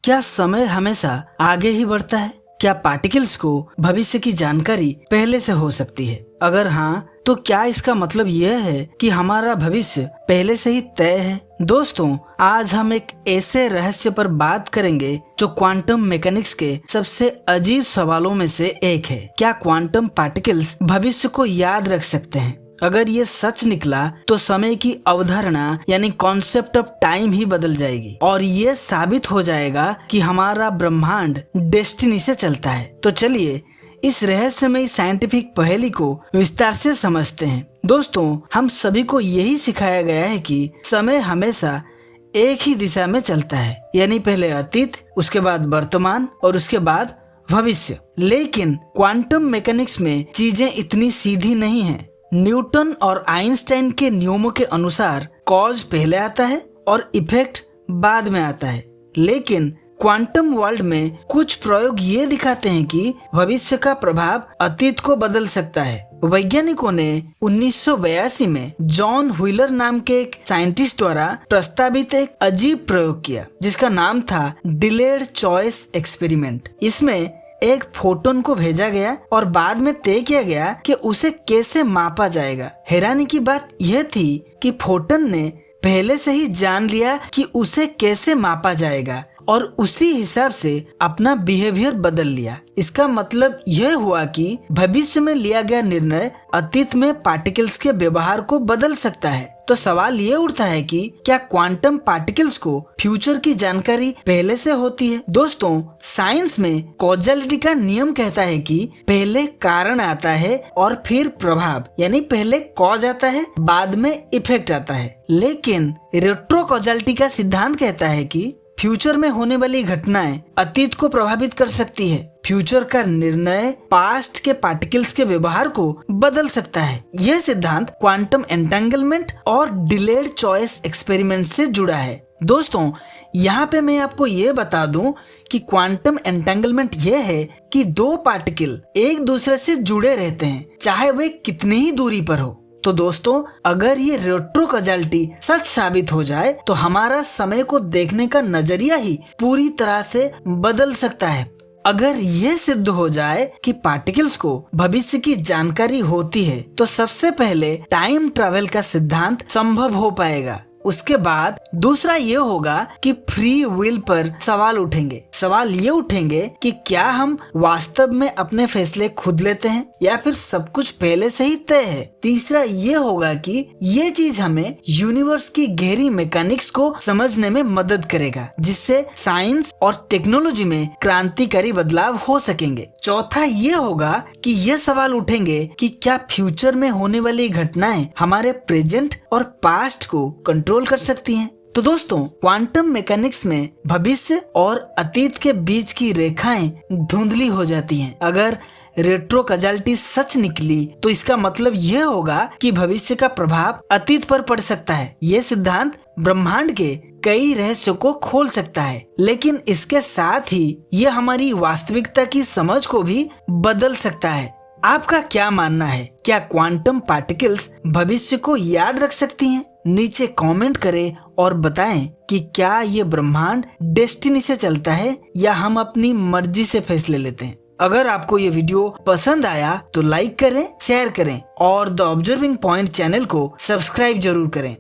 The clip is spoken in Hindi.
क्या समय हमेशा आगे ही बढ़ता है? क्या पार्टिकल्स को भविष्य की जानकारी पहले से हो सकती है? अगर हाँ, तो क्या इसका मतलब यह है कि हमारा भविष्य पहले से ही तय है? दोस्तों, आज हम एक ऐसे रहस्य पर बात करेंगे जो क्वांटम मैकेनिक्स के सबसे अजीब सवालों में से एक है। क्या क्वांटम पार्टिकल्स भविष्य को याद रख सकते हैं? अगर ये सच निकला तो समय की अवधारणा यानी कॉन्सेप्ट ऑफ टाइम ही बदल जाएगी और ये साबित हो जाएगा कि हमारा ब्रह्मांड डेस्टिनी से चलता है। तो चलिए इस रहस्यमयी साइंटिफिक पहेली को विस्तार से समझते हैं। दोस्तों, हम सभी को यही सिखाया गया है कि समय हमेशा एक ही दिशा में चलता है, यानी पहले अतीत, उसके बाद वर्तमान और उसके बाद भविष्य। लेकिन क्वांटम मैकेनिक्स में चीजें इतनी सीधी नहीं है। न्यूटन और आइंस्टाइन के नियमों के अनुसार कॉज पहले आता है और इफेक्ट बाद में आता है। लेकिन क्वांटम वर्ल्ड में कुछ प्रयोग ये दिखाते हैं कि भविष्य का प्रभाव अतीत को बदल सकता है। वैज्ञानिकों ने 1982 में जॉन व्हीलर नाम के एक साइंटिस्ट द्वारा प्रस्तावित एक अजीब प्रयोग किया, जिसका नाम था डिलेड चॉइस एक्सपेरिमेंट। इसमें एक फोटोन को भेजा गया और बाद में तय किया गया कि उसे कैसे मापा जाएगा। हैरानी की बात यह थी कि फोटोन ने पहले से ही जान लिया कि उसे कैसे मापा जाएगा और उसी हिसाब से अपना बिहेवियर बदल लिया। इसका मतलब यह हुआ कि भविष्य में लिया गया निर्णय अतीत में पार्टिकल्स के व्यवहार को बदल सकता है। तो सवाल ये उठता है कि क्या क्वांटम पार्टिकल्स को फ्यूचर की जानकारी पहले से होती है? दोस्तों, साइंस में कॉजैलिटी का नियम कहता है कि पहले कारण आता है और फिर प्रभाव, यानी पहले कॉज आता है बाद में इफेक्ट आता है। लेकिन रेट्रो कॉजैलिटी का सिद्धांत कहता है कि फ्यूचर में होने वाली घटनाएं अतीत को प्रभावित कर सकती है। फ्यूचर का निर्णय पास्ट के पार्टिकल्स के व्यवहार को बदल सकता है। यह सिद्धांत क्वांटम एंटेंगलमेंट और डिलेड चॉइस एक्सपेरिमेंट से जुड़ा है। दोस्तों, यहाँ पे मैं आपको ये बता दूं कि क्वांटम एंटेंगलमेंट यह है कि दो पार्टिकल एक दूसरे से जुड़े रहते हैं, चाहे वे कितनी ही दूरी पर हो। तो दोस्तों, अगर ये रेट्रो कॉजैलिटी सच साबित हो जाए तो हमारा समय को देखने का नजरिया ही पूरी तरह से बदल सकता है। अगर ये सिद्ध हो जाए कि पार्टिकल्स को भविष्य की जानकारी होती है तो सबसे पहले टाइम ट्रैवल का सिद्धांत संभव हो पाएगा। उसके बाद दूसरा ये होगा कि फ्री विल पर सवाल उठेंगे। सवाल ये उठेंगे कि क्या हम वास्तव में अपने फैसले खुद लेते हैं या फिर सब कुछ पहले से ही तय है। तीसरा ये होगा कि ये चीज हमें यूनिवर्स की गहरी मैकेनिक्स को समझने में मदद करेगा, जिससे साइंस और टेक्नोलॉजी में क्रांतिकारी बदलाव हो सकेंगे। चौथा ये होगा कि ये सवाल उठेंगे कि क्या फ्यूचर में होने वाली घटनाएं हमारे प्रेजेंट और पास्ट को कंट्रोल कर सकती हैं। तो दोस्तों, क्वांटम मैकेनिक्स में भविष्य और अतीत के बीच की रेखाएं धुंधली हो जाती हैं। अगर रेट्रो कॉजैलिटी सच निकली तो इसका मतलब यह होगा कि भविष्य का प्रभाव अतीत पर पड़ सकता है। यह सिद्धांत ब्रह्मांड के कई रहस्यों को खोल सकता है, लेकिन इसके साथ ही यह हमारी वास्तविकता की समझ को भी बदल सकता है। आपका क्या मानना है? क्या क्वांटम पार्टिकल्स भविष्य को याद रख सकती हैं? नीचे कमेंट करें और बताएं कि क्या ये ब्रह्मांड डेस्टिनी से चलता है या हम अपनी मर्जी से फैसले लेते हैं। अगर आपको ये वीडियो पसंद आया तो लाइक करें, शेयर करें और द ऑब्जर्विंग पॉइंट चैनल को सब्सक्राइब जरूर करें।